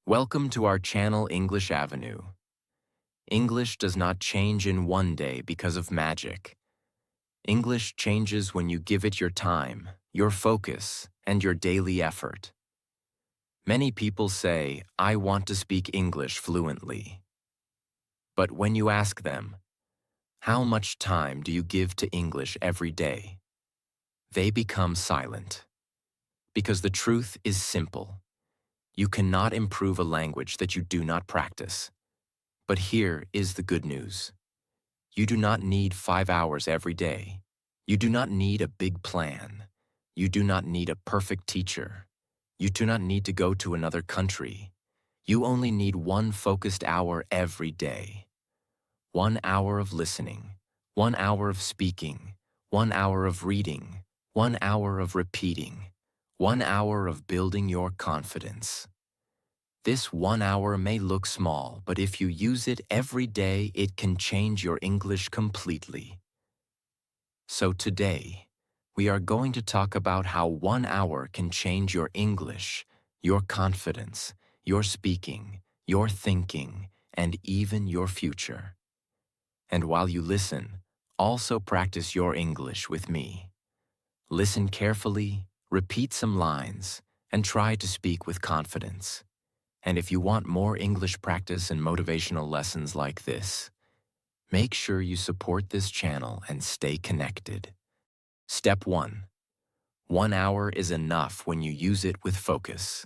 Welcome to our channel English Avenue. English does not change in one day because of magic. English changes when you give it your time, your focus, and your daily effort. Many people say, "I want to speak English fluently." But when you ask them, "How much time do you give to English every day?" they become silent. Because the truth is simple. You cannot improve a language that you do not practice. But here is the good news. You do not need 5 hours every day. You do not need a big plan. You do not need a perfect teacher. You do not need to go to another country. You only need one focused hour every day. 1 hour of listening, 1 hour of speaking, 1 hour of reading, 1 hour of repeating, 1 hour of building your confidence. This 1 hour may look small, but if you use it every day, it can change your English completely. So today, we are going to talk about how 1 hour can change your English, your confidence, your speaking, your thinking, and even your future. And while you listen, also practice your English with me. Listen carefully, repeat some lines, and try to speak with confidence. And if you want more English practice and motivational lessons like this, make sure you support this channel and stay connected. Step 1. 1 hour is enough when you use it with focus.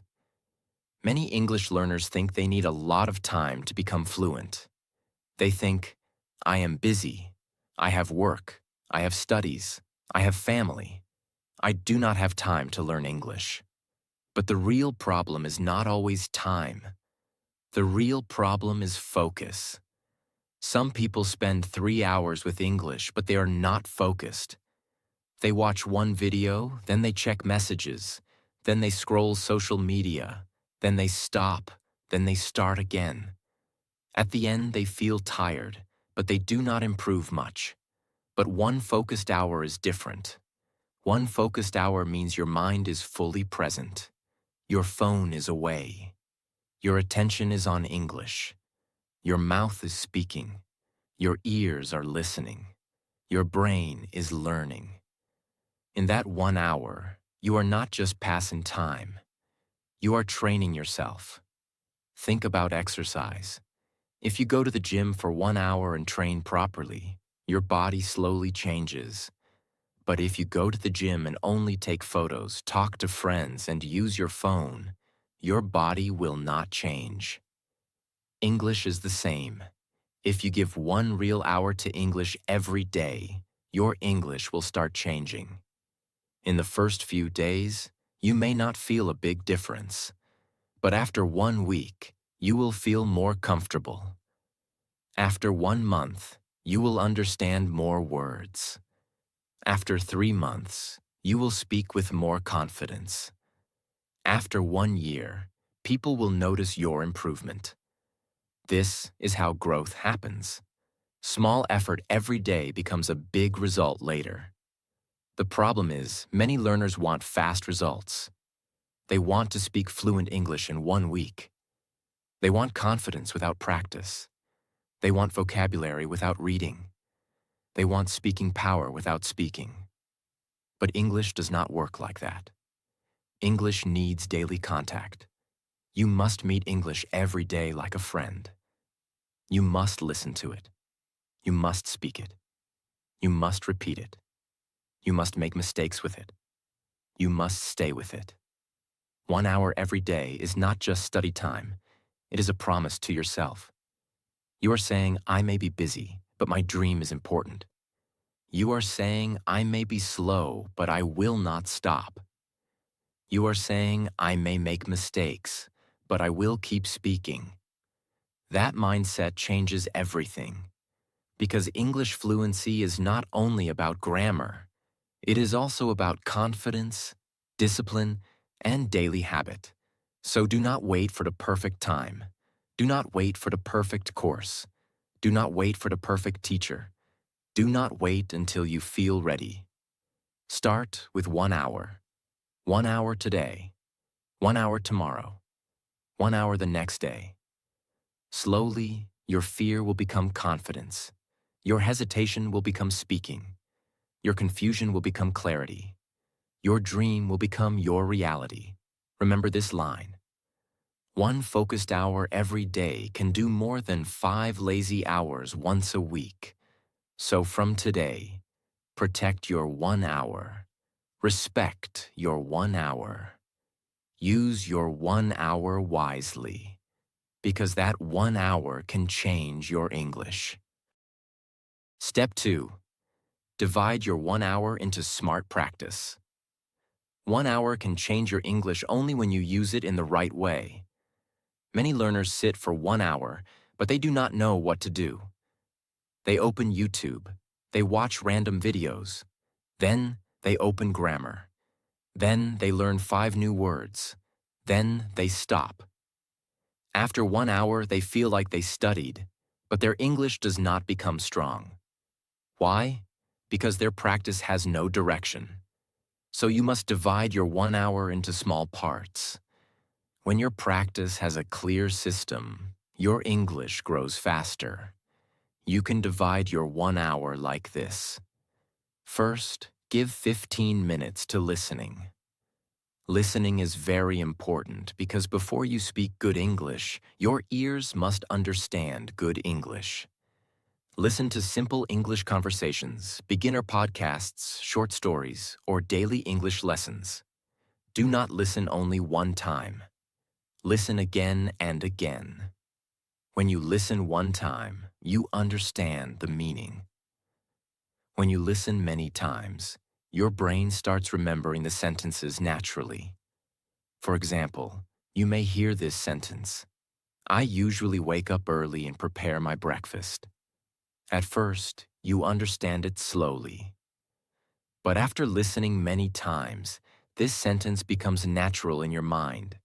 Many English learners think they need a lot of time to become fluent. They think, "I am busy, I have work, I have studies, I have family. I do not have time to learn English." But the real problem is not always time. The real problem is focus. Some people spend 3 hours with English, but they are not focused. They watch one video, then they check messages, then they scroll social media, then they stop, then they start again. At the end, they feel tired, but they do not improve much. But one focused hour is different. One focused hour means your mind is fully present. Your phone is away. Your attention is on English. Your mouth is speaking. Your ears are listening. Your brain is learning. In that 1 hour, you are not just passing time. You are training yourself. Think about exercise. If you go to the gym for 1 hour and train properly, your body slowly changes. But if you go to the gym and only take photos, talk to friends, and use your phone, your body will not change. English is the same. If you give 1 real hour to English every day, your English will start changing. In the first few days, you may not feel a big difference. But after 1 week, you will feel more comfortable. After 1 month, you will understand more words. After 3 months, you will speak with more confidence. After 1 year, people will notice your improvement. This is how growth happens. Small effort every day becomes a big result later. The problem is, many learners want fast results. They want to speak fluent English in 1 week. They want confidence without practice. They want vocabulary without reading. They want speaking power without speaking. But English does not work like that. English needs daily contact. You must meet English every day like a friend. You must listen to it. You must speak it. You must repeat it. You must make mistakes with it. You must stay with it. 1 hour every day is not just study time. It is a promise to yourself. You are saying, "I may be busy, but my dream is important." You are saying, "I may be slow, but I will not stop." You are saying, "I may make mistakes, but I will keep speaking." That mindset changes everything. Because English fluency is not only about grammar. It is also about confidence, discipline, and daily habit. So do not wait for the perfect time. Do not wait for the perfect course. Do not wait for the perfect teacher. Do not wait until you feel ready. Start with 1 hour. 1 hour today. 1 hour tomorrow. 1 hour the next day. Slowly, your fear will become confidence. Your hesitation will become speaking. Your confusion will become clarity. Your dream will become your reality. Remember this line. 1 focused hour every day can do more than 5 lazy hours once a week. So from today, protect your 1 hour. Respect your 1 hour. Use your 1 hour wisely, because that 1 hour can change your English. Step 2. Divide your 1 hour into smart practice. 1 hour can change your English only when you use it in the right way. Many learners sit for 1 hour, but they do not know what to do. They open YouTube. They watch random videos. Then they open grammar. Then they learn 5 new words. Then they stop. After 1 hour, they feel like they studied, but their English does not become strong. Why? Because their practice has no direction. So you must divide your 1 hour into small parts. When your practice has a clear system, your English grows faster. You can divide your 1 hour like this. First, give 15 minutes to listening. Listening is very important because before you speak good English, your ears must understand good English. Listen to simple English conversations, beginner podcasts, short stories, or daily English lessons. Do not listen only one time. Listen again and again. When you listen one time, you understand the meaning. When you listen many times, your brain starts remembering the sentences naturally. For example, you may hear this sentence, I usually wake up early and prepare my breakfast. At first, you understand it slowly. But after listening many times, this sentence becomes natural in your mind.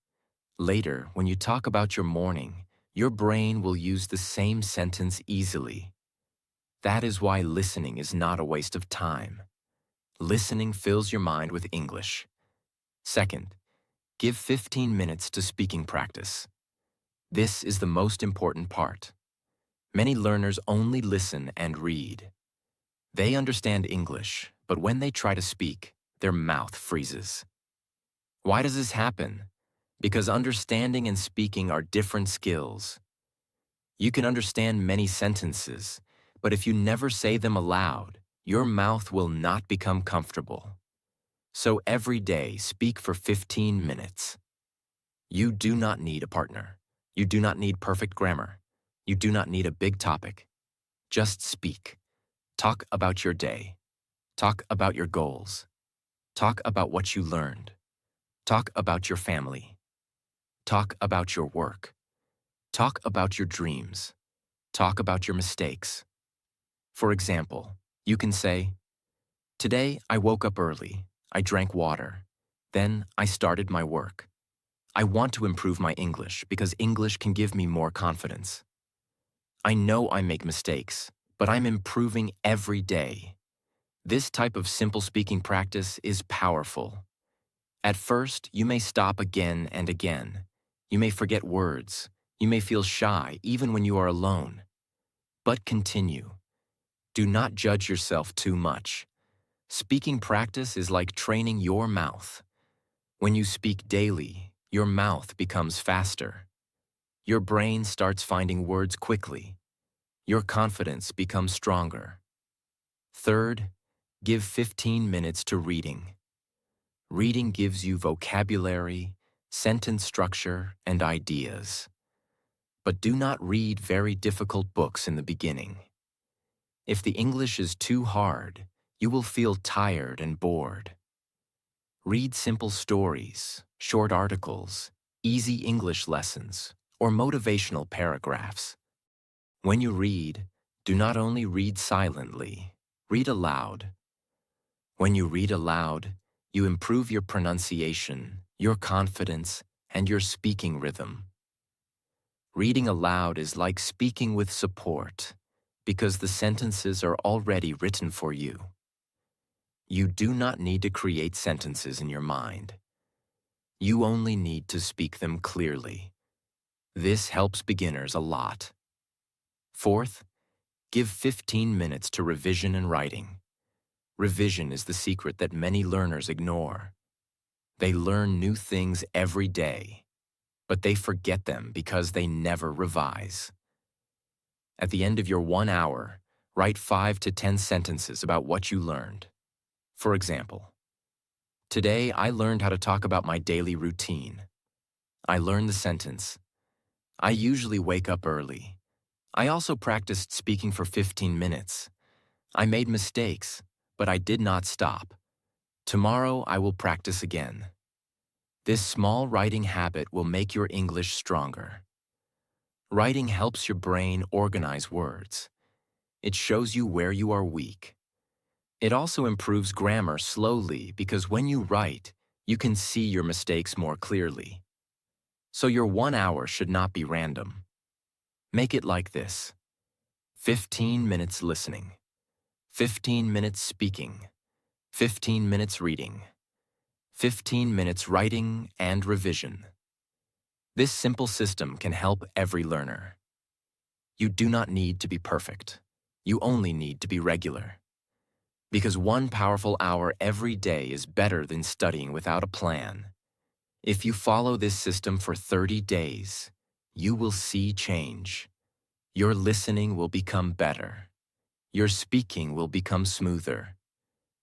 Later, when you talk about your morning, your brain will use the same sentence easily. That is why listening is not a waste of time. Listening fills your mind with English. Second, give 15 minutes to speaking practice. This is the most important part. Many learners only listen and read. They understand English, but when they try to speak, their mouth freezes. Why does this happen? Because understanding and speaking are different skills. You can understand many sentences, but if you never say them aloud, your mouth will not become comfortable. So every day, speak for 15 minutes. You do not need a partner. You do not need perfect grammar. You do not need a big topic. Just speak. Talk about your day. Talk about your goals. Talk about what you learned. Talk about your family. Talk about your work. Talk about your dreams. Talk about your mistakes. For example, you can say, Today I woke up early. I drank water. Then I started my work. I want to improve my English because English can give me more confidence. I know I make mistakes, but I'm improving every day. This type of simple speaking practice is powerful. At first, you may stop again and again. You may forget words. You may feel shy even when you are alone. But continue. Do not judge yourself too much. Speaking practice is like training your mouth. When you speak daily, your mouth becomes faster. Your brain starts finding words quickly. Your confidence becomes stronger. Third, give 15 minutes to reading. Reading gives you vocabulary, sentence structure, and ideas. But do not read very difficult books in the beginning. If the English is too hard, you will feel tired and bored. Read simple stories, short articles, easy English lessons, or motivational paragraphs. When you read, do not only read silently, read aloud. When you read aloud, you improve your pronunciation, your confidence, and your speaking rhythm. Reading aloud is like speaking with support, because the sentences are already written for you. You do not need to create sentences in your mind. You only need to speak them clearly. This helps beginners a lot. Fourth, give 15 minutes to revision and writing. Revision is the secret that many learners ignore. They learn new things every day, but they forget them because they never revise. At the end of your 1 hour, write 5 to 10 sentences about what you learned. For example, today I learned how to talk about my daily routine. I learned the sentence, I usually wake up early. I also practiced speaking for 15 minutes. I made mistakes, but I did not stop. Tomorrow I will practice again. This small writing habit will make your English stronger. Writing helps your brain organize words. It shows you where you are weak. It also improves grammar slowly because when you write, you can see your mistakes more clearly. So your 1 hour should not be random. Make it like this: 15 minutes listening, 15 minutes speaking, 15 minutes reading, 15 minutes writing and revision. This simple system can help every learner. You do not need to be perfect. You only need to be regular. Because 1 powerful hour every day is better than studying without a plan. If you follow this system for 30 days, you will see change. Your listening will become better. Your speaking will become smoother.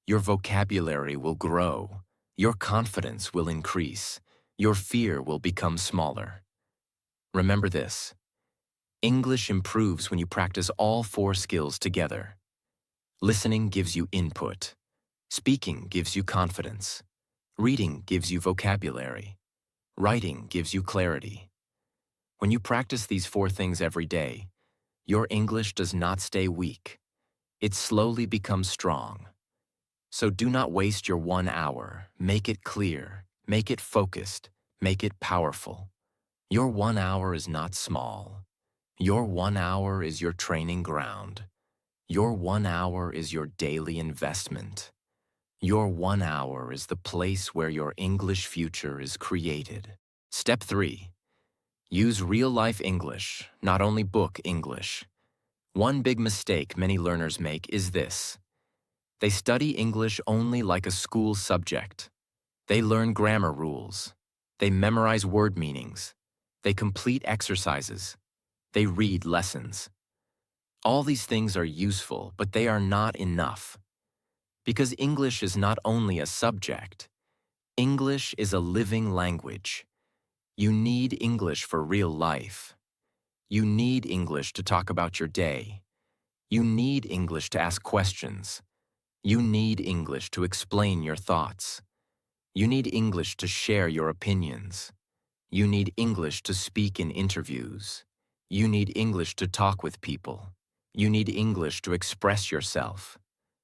Your vocabulary will grow. Your confidence will increase. Your fear will become smaller. Remember this: English improves when you practice all 4 skills together. Listening gives you input. Speaking gives you confidence. Reading gives you vocabulary. Writing gives you clarity. When you practice these 4 things every day, your English does not stay weak. It slowly becomes strong. So do not waste your 1 hour. Make it clear. Make it focused. Make it powerful. Your 1 hour is not small. Your 1 hour is your training ground. Your 1 hour is your daily investment. Your 1 hour is the place where your English future is created. Step 3. Use real-life English, not only book English. One big mistake many learners make is this: they study English only like a school subject. They learn grammar rules. They memorize word meanings. They complete exercises. They read lessons. All these things are useful, but they are not enough. Because English is not only a subject. English is a living language. You need English for real life. You need English to talk about your day. You need English to ask questions. You need English to explain your thoughts. You need English to share your opinions. You need English to speak in interviews. You need English to talk with people. You need English to express yourself.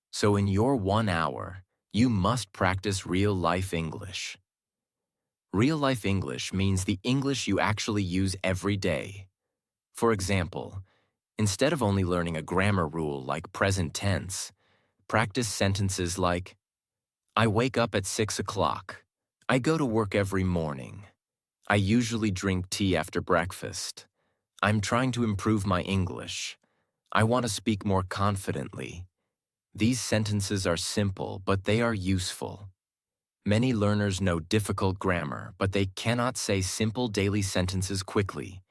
So in your 1 hour, you must practice real-life English. Real-life English means the English you actually use every day. For example, instead of only learning a grammar rule like present tense, practice sentences like, I wake up at 6 o'clock. I go to work every morning. I usually drink tea after breakfast. I'm trying to improve my English. I want to speak more confidently. These sentences are simple, but they are useful. Many learners know difficult grammar, but they cannot say simple daily sentences quickly.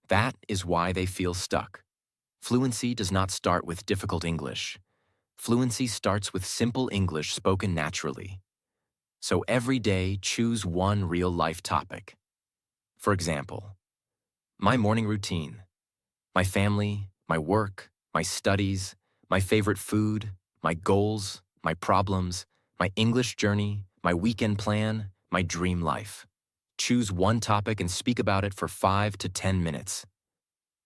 That is why they feel stuck. Fluency does not start with difficult English. Fluency starts with simple English spoken naturally. So every day, choose one real-life topic. For example, my morning routine, my family, my work, my studies, my favorite food, my goals, my problems, my English journey, my weekend plan, my dream life. Choose one topic and speak about it for 5 to 10 minutes.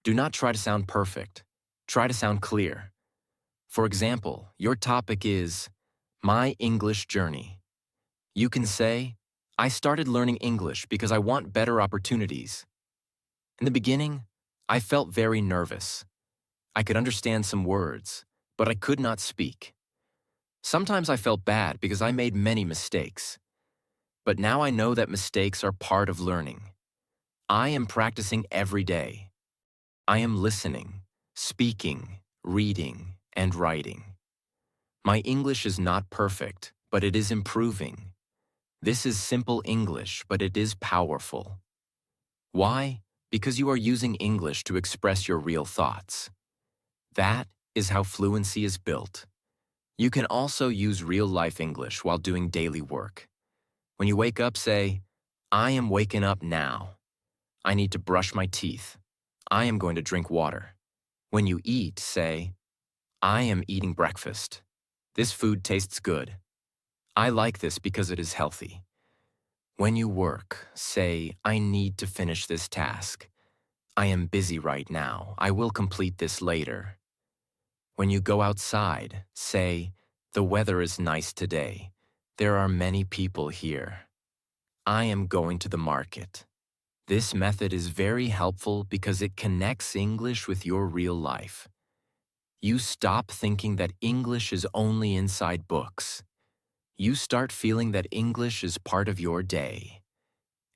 Do not try to sound perfect. Try to sound clear. For example, your topic is my English journey. You can say, I started learning English because I want better opportunities. In the beginning, I felt very nervous. I could understand some words, but I could not speak. Sometimes I felt bad because I made many mistakes. But now I know that mistakes are part of learning. I am practicing every day. I am listening, speaking, reading, and writing. My English is not perfect, but it is improving. This is simple English, but it is powerful. Why? Because you are using English to express your real thoughts. That is how fluency is built. You can also use real-life English while doing daily work. When you wake up, say, I am waking up now. I need to brush my teeth. I am going to drink water. When you eat, say, I am eating breakfast. This food tastes good. I like this because it is healthy. When you work, say, I need to finish this task. I am busy right now. I will complete this later. When you go outside, say, the weather is nice today. There are many people here. I am going to the market. This method is very helpful because it connects English with your real life. You stop thinking that English is only inside books. You start feeling that English is part of your day.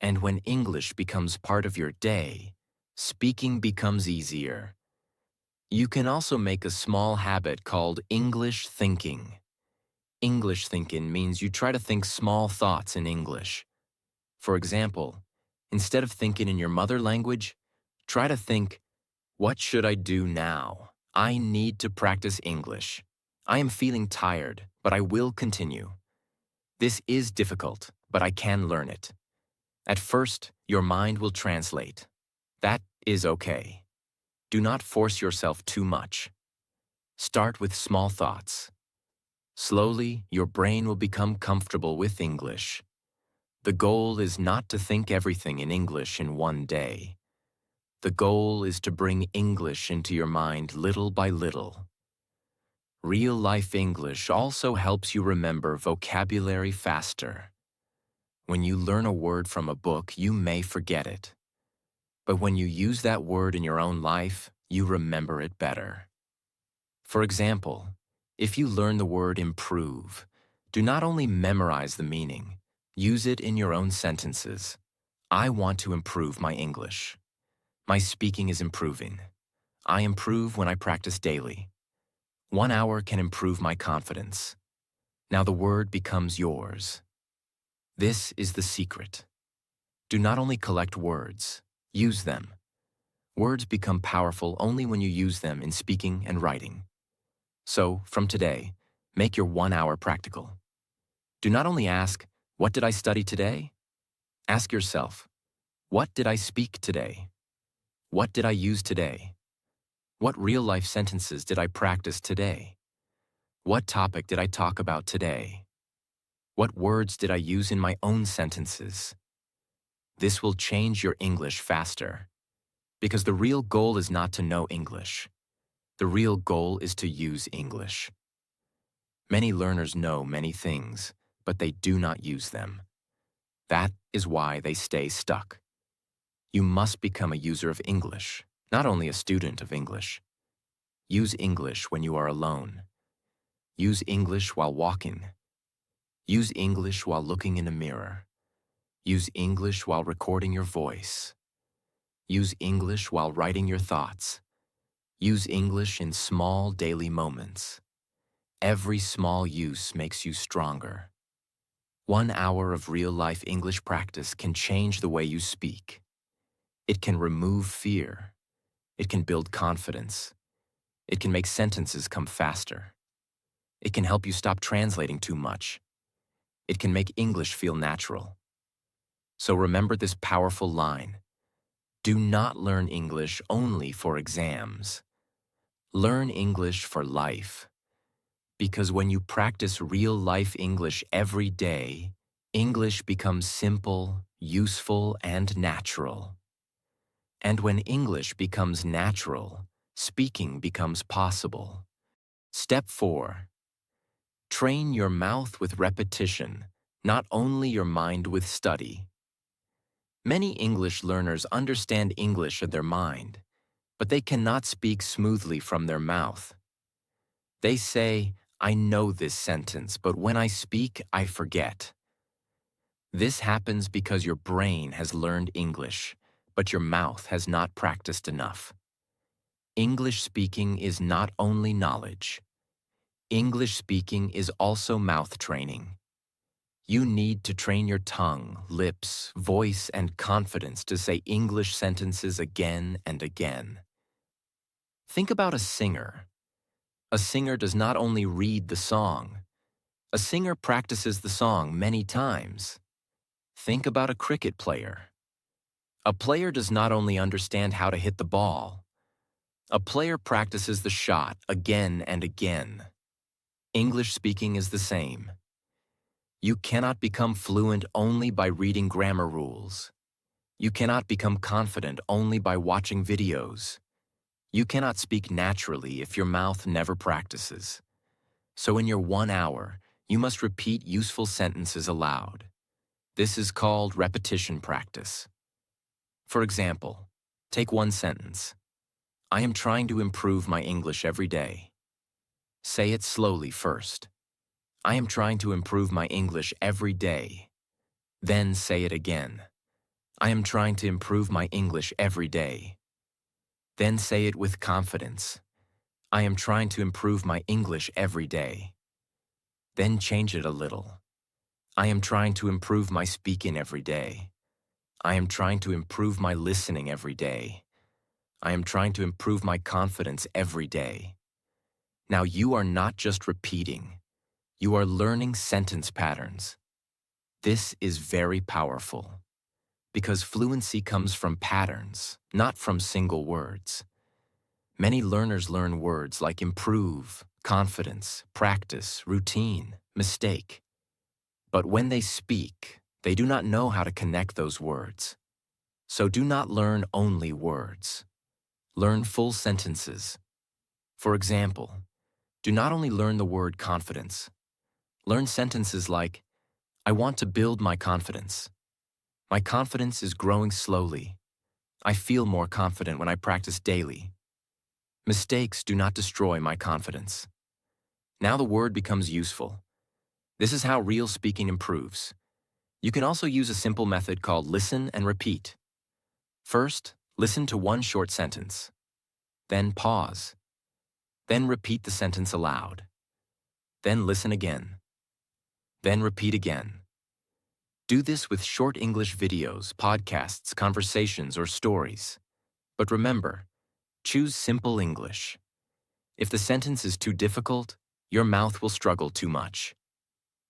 And when English becomes part of your day, speaking becomes easier. You can also make a small habit called English thinking. English thinking means you try to think small thoughts in English. For example, instead of thinking in your mother language, try to think, what should I do now? I need to practice English. I am feeling tired, but I will continue. This is difficult, but I can learn it. At first, your mind will translate. That is okay. Do not force yourself too much. Start with small thoughts. Slowly, your brain will become comfortable with English. The goal is not to think everything in English in one day. The goal is to bring English into your mind little by little. Real-life English also helps you remember vocabulary faster. When you learn a word from a book, you may forget it. But when you use that word in your own life, you remember it better. For example, if you learn the word improve, do not only memorize the meaning, use it in your own sentences. I want to improve my English. My speaking is improving. I improve when I practice daily. 1 hour can improve my confidence. Now the word becomes yours. This is the secret. Do not only collect words, use them. Words become powerful only when you use them in speaking and writing. So, from today, make your 1 hour practical. Do not only ask, what did I study today? Ask yourself, what did I speak today? What did I use today? What real-life sentences did I practice today? What topic did I talk about today? What words did I use in my own sentences? This will change your English faster. Because the real goal is not to know English. The real goal is to use English. Many learners know many things, but they do not use them. That is why they stay stuck. You must become a user of English, not only a student of English. Use English when you are alone. Use English while walking. Use English while looking in a mirror. Use English while recording your voice. Use English while writing your thoughts. Use English in small daily moments. Every small use makes you stronger. 1 hour of real-life English practice can change the way you speak. It can remove fear. It can build confidence. It can make sentences come faster. It can help you stop translating too much. It can make English feel natural. So remember this powerful line. Do not learn English only for exams. Learn English for life. Because when you practice real-life English every day, English becomes simple, useful, and natural. And when English becomes natural, speaking becomes possible. Step 4. Train your mouth with repetition, not only your mind with study. Many English learners understand English in their mind, but they cannot speak smoothly from their mouth. They say, I know this sentence, but when I speak, I forget. This happens because your brain has learned English, but your mouth has not practiced enough. English speaking is not only knowledge. English speaking is also mouth training. You need to train your tongue, lips, voice, and confidence to say English sentences again and again. Think about a singer. A singer does not only read the song. A singer practices the song many times. Think about a cricket player. A player does not only understand how to hit the ball. A player practices the shot again and again. English speaking is the same. You cannot become fluent only by reading grammar rules. You cannot become confident only by watching videos. You cannot speak naturally if your mouth never practices. So in your 1 hour, you must repeat useful sentences aloud. This is called repetition practice. For example, take one sentence. I am trying to improve my English every day. Say it slowly first. I am trying to improve my English every day. Then say it again. I am trying to improve my English every day. Then say it with confidence. I am trying to improve my English every day. Then change it a little. I am trying to improve my speaking every day. I am trying to improve my listening every day. I am trying to improve my confidence every day. Now you are not just repeating. You are learning sentence patterns. This is very powerful because fluency comes from patterns, not from single words. Many learners learn words like improve, confidence, practice, routine, mistake. But when they speak, they do not know how to connect those words. So do not learn only words. Learn full sentences. For example, do not only learn the word confidence. Learn sentences like, I want to build my confidence. My confidence is growing slowly. I feel more confident when I practice daily. Mistakes do not destroy my confidence. Now the word becomes useful. This is how real speaking improves. You can also use a simple method called listen and repeat. First, listen to one short sentence. Then pause. Then repeat the sentence aloud. Then listen again. Then repeat again. Do this with short English videos, podcasts, conversations, or stories. But remember, choose simple English. If the sentence is too difficult, your mouth will struggle too much.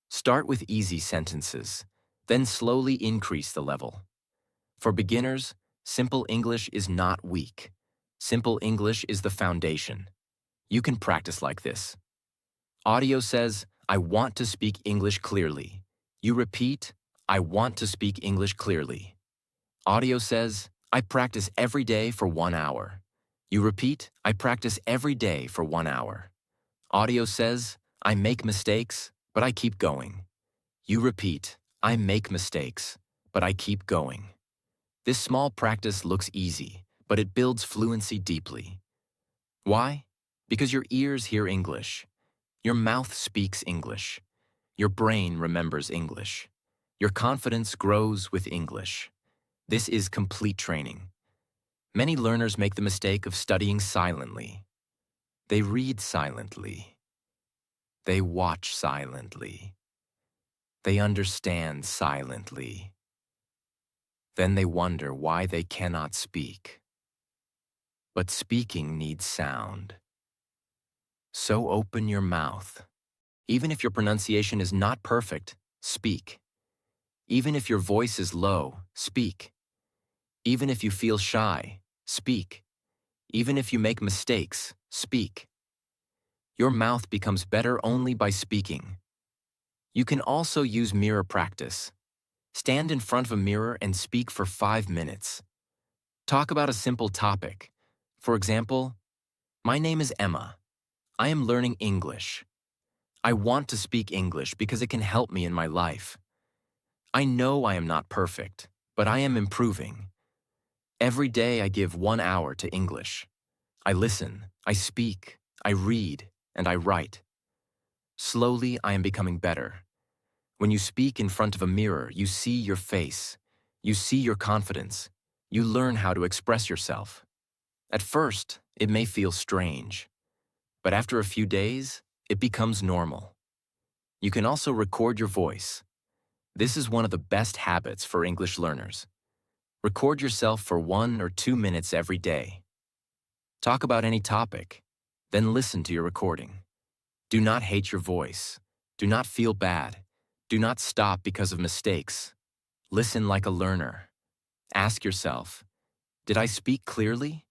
Start with easy sentences, then slowly increase the level. For beginners, simple English is not weak. Simple English is the foundation. You can practice like this. Audio says, I want to speak English clearly. You repeat, I want to speak English clearly. Audio says, I practice every day for 1 hour. You repeat, I practice every day for 1 hour. Audio says, I make mistakes, but I keep going. You repeat, I make mistakes, but I keep going. This small practice looks easy, but it builds fluency deeply. Why? Because your ears hear English. Your mouth speaks English. Your brain remembers English. Your confidence grows with English. This is complete training. Many learners make the mistake of studying silently. They read silently. They watch silently. They understand silently. Then they wonder why they cannot speak. But speaking needs sound. So open your mouth. Even if your pronunciation is not perfect, speak. Even if your voice is low, speak. Even if you feel shy, speak. Even if you make mistakes, speak. Your mouth becomes better only by speaking. You can also use mirror practice. Stand in front of a mirror and speak for 5 minutes. Talk about a simple topic. For example, my name is Emma. I am learning English. I want to speak English because it can help me in my life. I know I am not perfect, but I am improving. Every day I give 1 hour to English. I listen, I speak, I read, and I write. Slowly, I am becoming better. When you speak in front of a mirror, you see your face. You see your confidence. You learn how to express yourself. At first, it may feel strange, but after a few days, it becomes normal. You can also record your voice. This is one of the best habits for English learners. Record yourself for 1 or 2 minutes every day. Talk about any topic, then listen to your recording. Do not hate your voice. Do not feel bad. Do not stop because of mistakes. Listen like a learner. Ask yourself, did I speak clearly?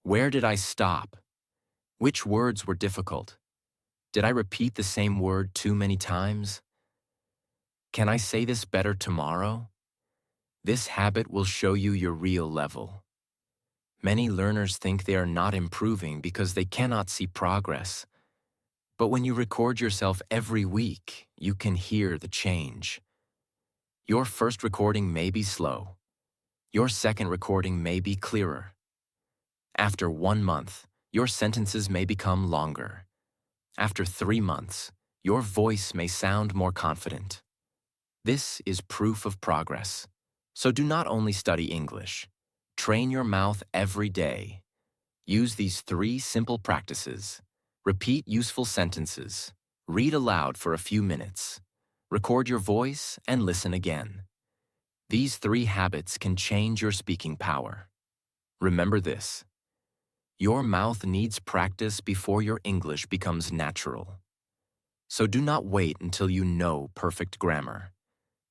Where did I stop? Which words were difficult? Did I repeat the same word too many times? Can I say this better tomorrow? This habit will show you your real level. Many learners think they are not improving because they cannot see progress. But when you record yourself every week, you can hear the change. Your first recording may be slow. Your second recording may be clearer. After 1 month, your sentences may become longer. After 3 months, your voice may sound more confident. This is proof of progress. So do not only study English. Train your mouth every day. Use these 3 simple practices. Repeat useful sentences. Read aloud for a few minutes. Record your voice and listen again. These 3 habits can change your speaking power. Remember this. Your mouth needs practice before your English becomes natural. So do not wait until you know perfect grammar.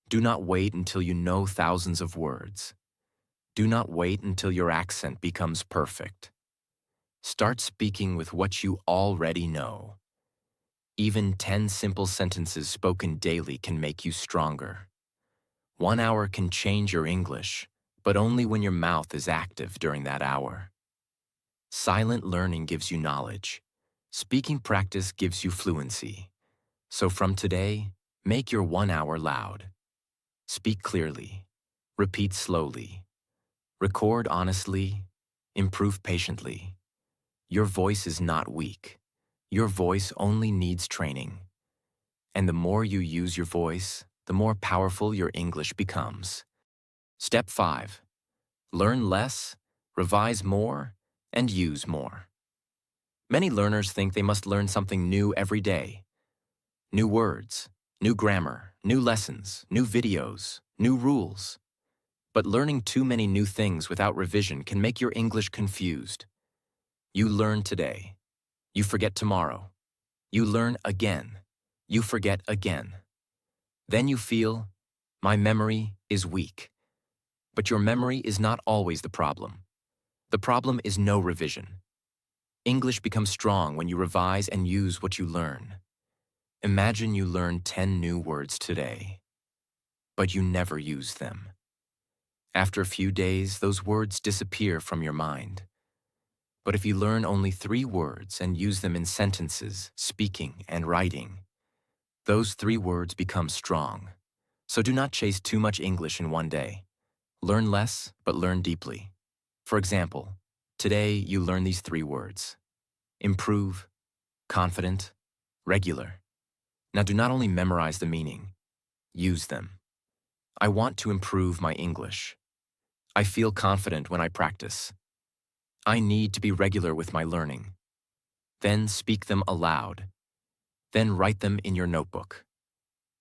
Do not wait until you know thousands of words. Do not wait until your accent becomes perfect. Start speaking with what you already know. Even 10 simple sentences spoken daily can make you stronger. 1 hour can change your English, but only when your mouth is active during that hour. Silent learning gives you knowledge. Speaking practice gives you fluency. So from today, make your 1 hour loud. Speak clearly. Repeat slowly. Record honestly. Improve patiently. Your voice is not weak. Your voice only needs training. And the more you use your voice, the more powerful your English becomes. Step 5. Learn less, revise more, and use more. Many learners think they must learn something new every day. New words, new grammar, new lessons, new videos, new rules. But learning too many new things without revision can make your English confused. You learn today. You forget tomorrow. You learn again. You forget again. Then you feel, my memory is weak. But your memory is not always the problem. The problem is no revision. English becomes strong when you revise and use what you learn. Imagine you learn 10 new words today, but you never use them. After a few days, those words disappear from your mind. But if you learn only 3 words and use them in sentences, speaking, and writing, those 3 words become strong. So do not chase too much English in one day. Learn less, but learn deeply. For example, today you learn these 3 words: improve, confident, regular. Now do not only memorize the meaning, use them. I want to improve my English. I feel confident when I practice. I need to be regular with my learning. Then speak them aloud. Then write them in your notebook.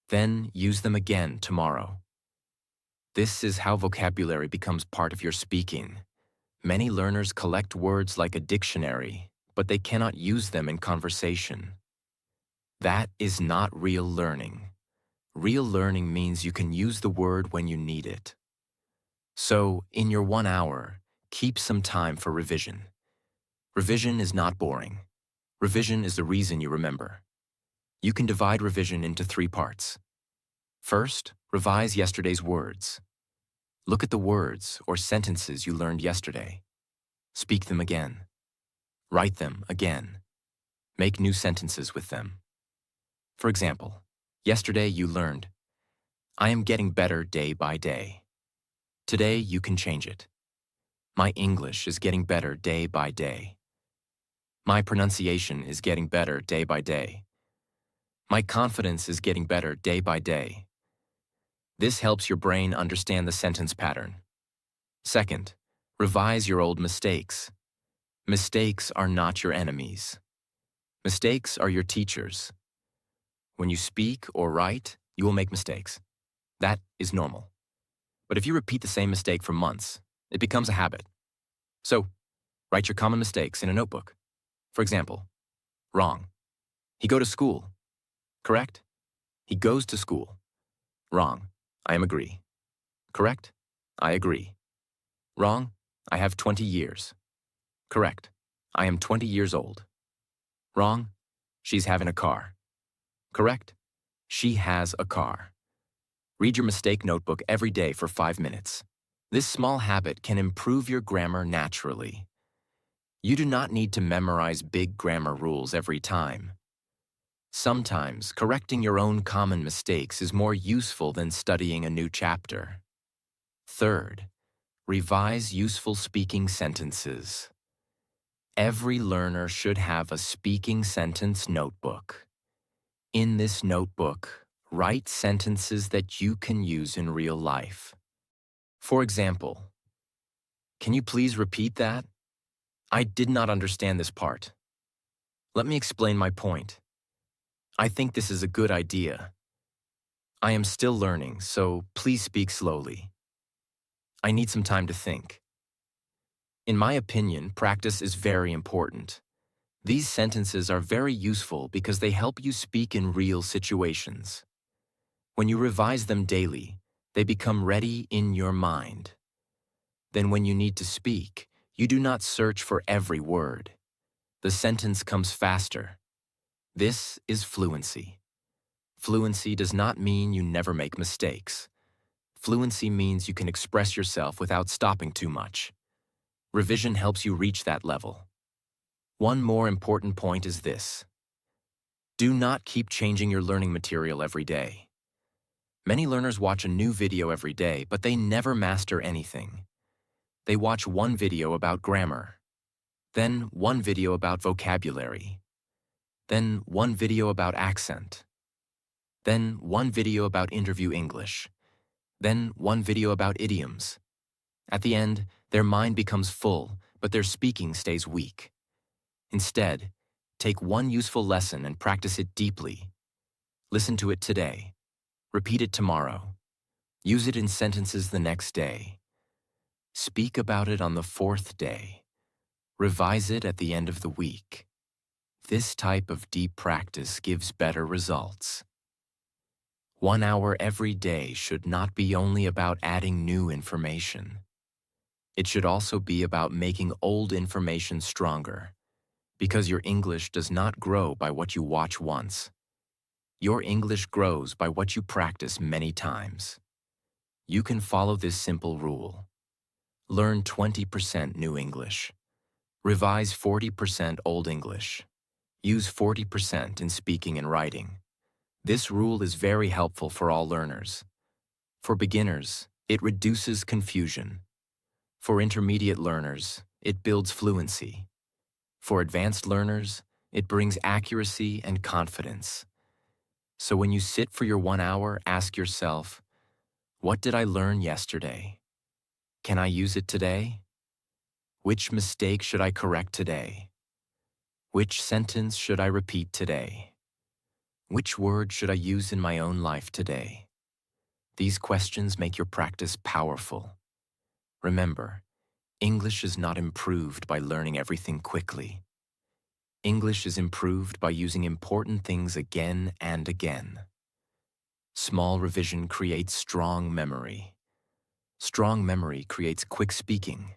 Then use them again tomorrow. This is how vocabulary becomes part of your speaking. Many learners collect words like a dictionary, but they cannot use them in conversation. That is not real learning. Real learning means you can use the word when you need it. So, in your 1 hour, keep some time for revision. Revision is not boring. Revision is the reason you remember. You can divide revision into 3 parts. First, revise yesterday's words. Look at the words or sentences you learned yesterday. Speak them again. Write them again. Make new sentences with them. For example, yesterday you learned, I am getting better day by day. Today you can change it. My English is getting better day by day. My pronunciation is getting better day by day. My confidence is getting better day by day. This helps your brain understand the sentence pattern. Second, revise your old mistakes. Mistakes are not your enemies. Mistakes are your teachers. When you speak or write, you will make mistakes. That is normal. But if you repeat the same mistake for months, it becomes a habit. So, write your common mistakes in a notebook. For example, wrong. He go to school. Correct? He goes to school. Wrong. I am agree. Correct? I agree. Wrong. I have 20 years. Correct. I am 20 years old. Wrong. She's having a car. Correct? She has a car. Read your mistake notebook every day for 5 minutes. This small habit can improve your grammar naturally. You do not need to memorize big grammar rules every time. Sometimes, correcting your own common mistakes is more useful than studying a new chapter. Third, revise useful speaking sentences. Every learner should have a speaking sentence notebook. In this notebook, write sentences that you can use in real life. For example, can you please repeat that? I did not understand this part. Let me explain my point. I think this is a good idea. I am still learning, so please speak slowly. I need some time to think. In my opinion, practice is very important. These sentences are very useful because they help you speak in real situations. When you revise them daily, they become ready in your mind. Then when you need to speak, you do not search for every word. The sentence comes faster. This is fluency. Fluency does not mean you never make mistakes. Fluency means you can express yourself without stopping too much. Revision helps you reach that level. One more important point is this. Do not keep changing your learning material every day. Many learners watch a new video every day, but they never master anything. They watch one video about grammar, then one video about vocabulary, then one video about accent, then one video about interview English, then one video about idioms. At the end, their mind becomes full, but their speaking stays weak. Instead, take one useful lesson and practice it deeply. Listen to it today. Repeat it tomorrow. Use it in sentences the next day. Speak about it on the 4th day. Revise it at the end of the week. This type of deep practice gives better results. 1 hour every day should not be only about adding new information. It should also be about making old information stronger, because your English does not grow by what you watch once. Your English grows by what you practice many times. You can follow this simple rule. Learn 20% new English. Revise 40% Old English. Use 40% in speaking and writing. This rule is very helpful for all learners. For beginners, it reduces confusion. For intermediate learners, it builds fluency. For advanced learners, it brings accuracy and confidence. So when you sit for your 1 hour, ask yourself, what did I learn yesterday? Can I use it today? Which mistake should I correct today? Which sentence should I repeat today? Which word should I use in my own life today? These questions make your practice powerful. Remember, English is not improved by learning everything quickly. English is improved by using important things again and again. Small revision creates strong memory. Strong memory creates quick speaking.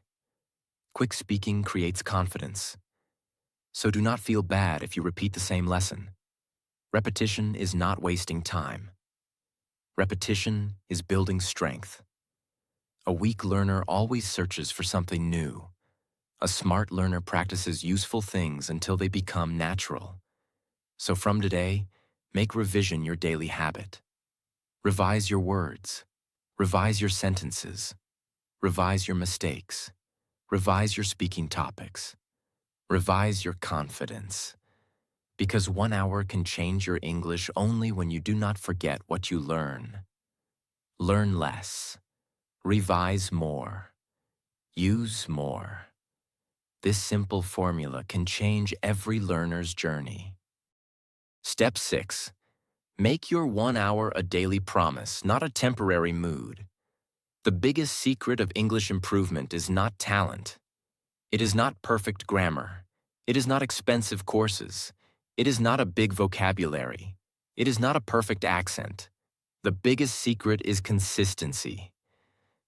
Quick speaking creates confidence. So do not feel bad if you repeat the same lesson. Repetition is not wasting time. Repetition is building strength. A weak learner always searches for something new. A smart learner practices useful things until they become natural. So from today, make revision your daily habit. Revise your words. Revise your sentences. Revise your mistakes. Revise your speaking topics. Revise your confidence. Because 1 hour can change your English only when you do not forget what you learn. Learn less. Revise more. Use more. This simple formula can change every learner's journey. Step 6. Make your 1 hour a daily promise, not a temporary mood. The biggest secret of English improvement is not talent. It is not perfect grammar. It is not expensive courses. It is not a big vocabulary. It is not a perfect accent. The biggest secret is consistency.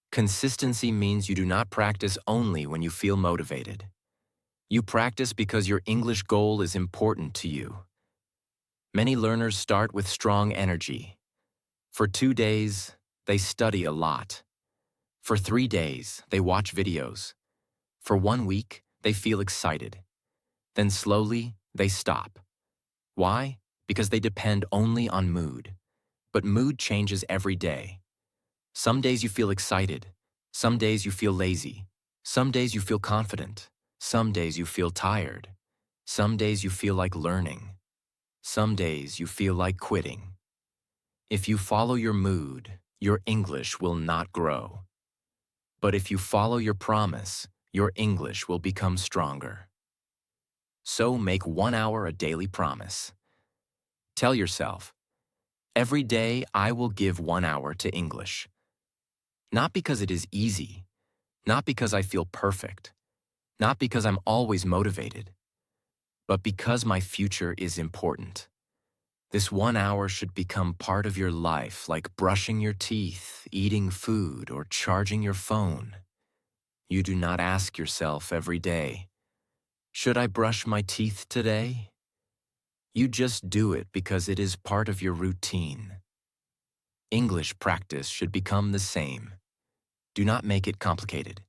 Consistency means you do not practice only when you feel motivated. You practice because your English goal is important to you. Many learners start with strong energy. For 2 days, they study a lot. For 3 days, they watch videos. For 1 week, they feel excited. Then slowly, they stop. Why? Because they depend only on mood. But mood changes every day. Some days you feel excited. Some days you feel lazy. Some days you feel confident. Some days you feel tired. Some days you feel like learning. Some days you feel like quitting. If you follow your mood, your English will not grow. But if you follow your promise, your English will become stronger. So make 1 hour a daily promise. Tell yourself, every day I will give 1 hour to English. Not because it is easy, not because I feel perfect, not because I'm always motivated, but because my future is important. This 1 hour should become part of your life, like brushing your teeth, eating food, or charging your phone. You do not ask yourself every day, should I brush my teeth today? You just do it because it is part of your routine. English practice should become the same. Do not make it complicated.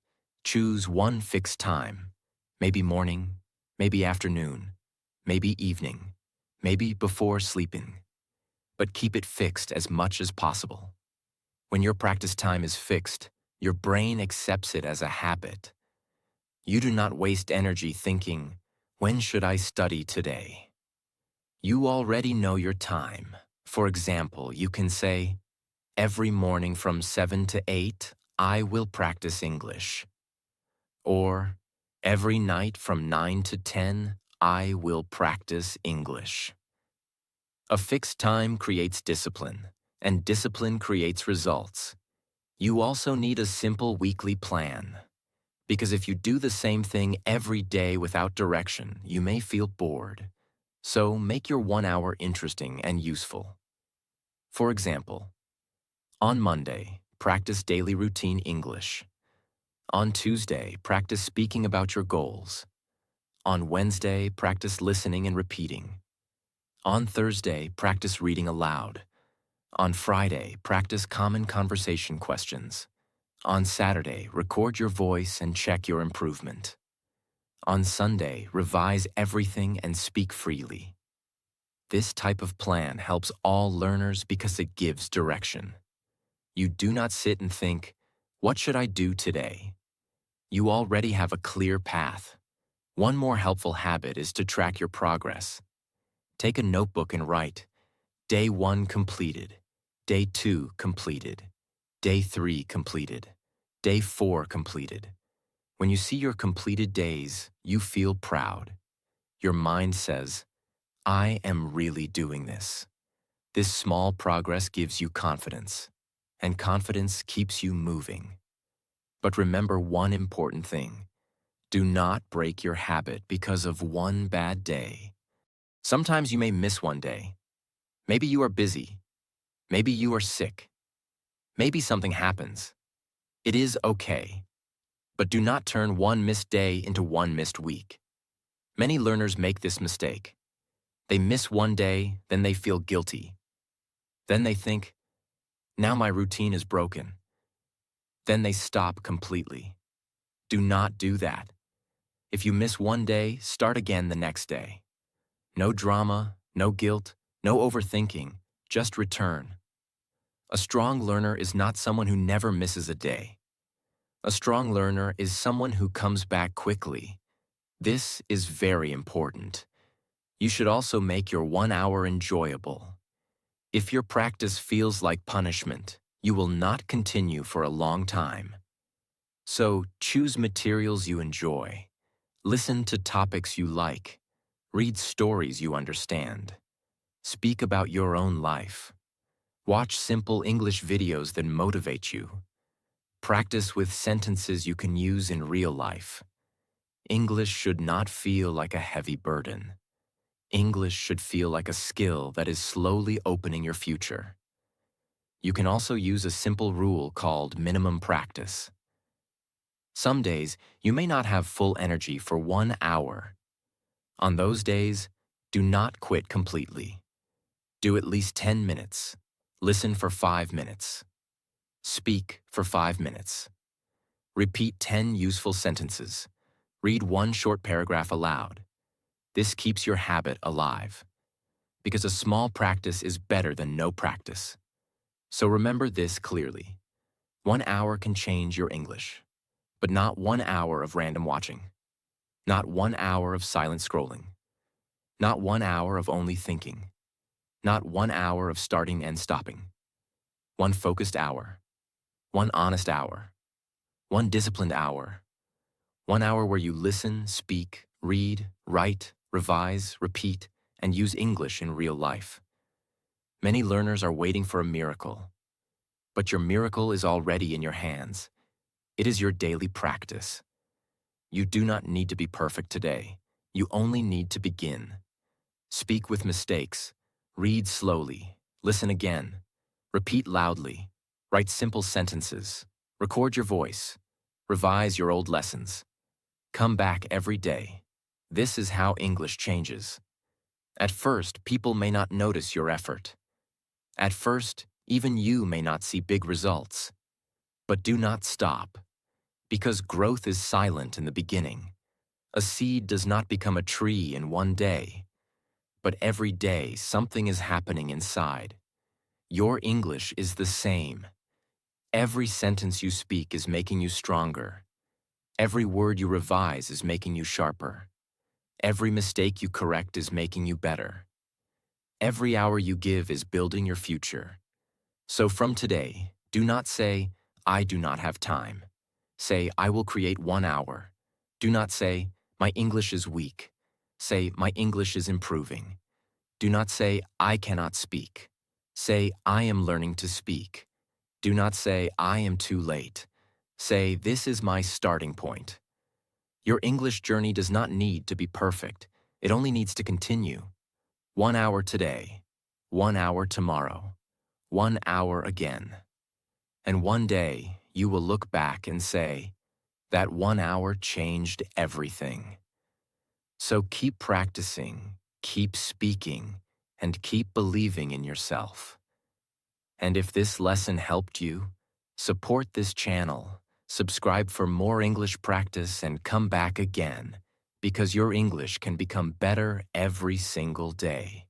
Choose one fixed time, maybe morning, maybe afternoon, maybe evening, maybe before sleeping. But keep it fixed as much as possible. When your practice time is fixed, your brain accepts it as a habit. You do not waste energy thinking, when should I study today? You already know your time. For example, you can say, every morning from 7 to 8, I will practice English. Or, every night from 9 to 10, I will practice English. A fixed time creates discipline, and discipline creates results. You also need a simple weekly plan. Because if you do the same thing every day without direction, you may feel bored. So make your 1 hour interesting and useful. For example, on Monday, practice daily routine English. On Tuesday, practice speaking about your goals. On Wednesday, practice listening and repeating. On Thursday, practice reading aloud. On Friday, practice common conversation questions. On Saturday, record your voice and check your improvement. On Sunday, revise everything and speak freely. This type of plan helps all learners because it gives direction. You do not sit and think, what should I do today? You already have a clear path. One more helpful habit is to track your progress. Take a notebook and write, Day 1 completed, Day 2 completed, Day 3 completed, Day 4 completed. When you see your completed days, you feel proud. Your mind says, I am really doing this. This small progress gives you confidence, and confidence keeps you moving. But remember one important thing. Do not break your habit because of one bad day. Sometimes you may miss one day. Maybe you are busy. Maybe you are sick. Maybe something happens. It is okay. But do not turn one missed day into one missed week. Many learners make this mistake. They miss one day, then they feel guilty. Then they think, now my routine is broken. Then they stop completely. Do not do that. If you miss one day, start again the next day. No drama, no guilt, no overthinking, just return. A strong learner is not someone who never misses a day. A strong learner is someone who comes back quickly. This is very important. You should also make your 1 hour enjoyable. If your practice feels like punishment, you will not continue for a long time. So choose materials you enjoy. Listen to topics you like. Read stories you understand. Speak about your own life. Watch simple English videos that motivate you. Practice with sentences you can use in real life. English should not feel like a heavy burden. English should feel like a skill that is slowly opening your future. You can also use a simple rule called minimum practice. Some days, you may not have full energy for 1 hour. On those days, do not quit completely. Do at least 10 minutes. Listen for 5 minutes. Speak for 5 minutes. Repeat 10 useful sentences. Read 1 short paragraph aloud. This keeps your habit alive. Because a small practice is better than no practice. So remember this clearly. 1 hour can change your English, but not 1 hour of random watching. Not 1 hour of silent scrolling. Not 1 hour of only thinking. Not 1 hour of starting and stopping. 1 focused hour. 1 honest hour. 1 disciplined hour. 1 hour where you listen, speak, read, write, revise, repeat, and use English in real life. Many learners are waiting for a miracle. But your miracle is already in your hands. It is your daily practice. You do not need to be perfect today. You only need to begin. Speak with mistakes. Read slowly. Listen again. Repeat loudly. Write simple sentences. Record your voice. Revise your old lessons. Come back every day. This is how English changes. At first, people may not notice your effort. At first, even you may not see big results. But do not stop, because growth is silent in the beginning. A seed does not become a tree in one day, but every day something is happening inside. Your English is the same. Every sentence you speak is making you stronger. Every word you revise is making you sharper. Every mistake you correct is making you better. Every hour you give is building your future. So from today, do not say, I do not have time. Say, I will create 1 hour. Do not say, my English is weak. Say, my English is improving. Do not say, I cannot speak. Say, I am learning to speak. Do not say, I am too late. Say, this is my starting point. Your English journey does not need to be perfect. It only needs to continue. 1 hour today. 1 hour tomorrow. 1 hour again. And one day, you will look back and say, that 1 hour changed everything. So keep practicing, keep speaking, and keep believing in yourself. And if this lesson helped you, support this channel, subscribe for more English practice, and come back again, because your English can become better every single day.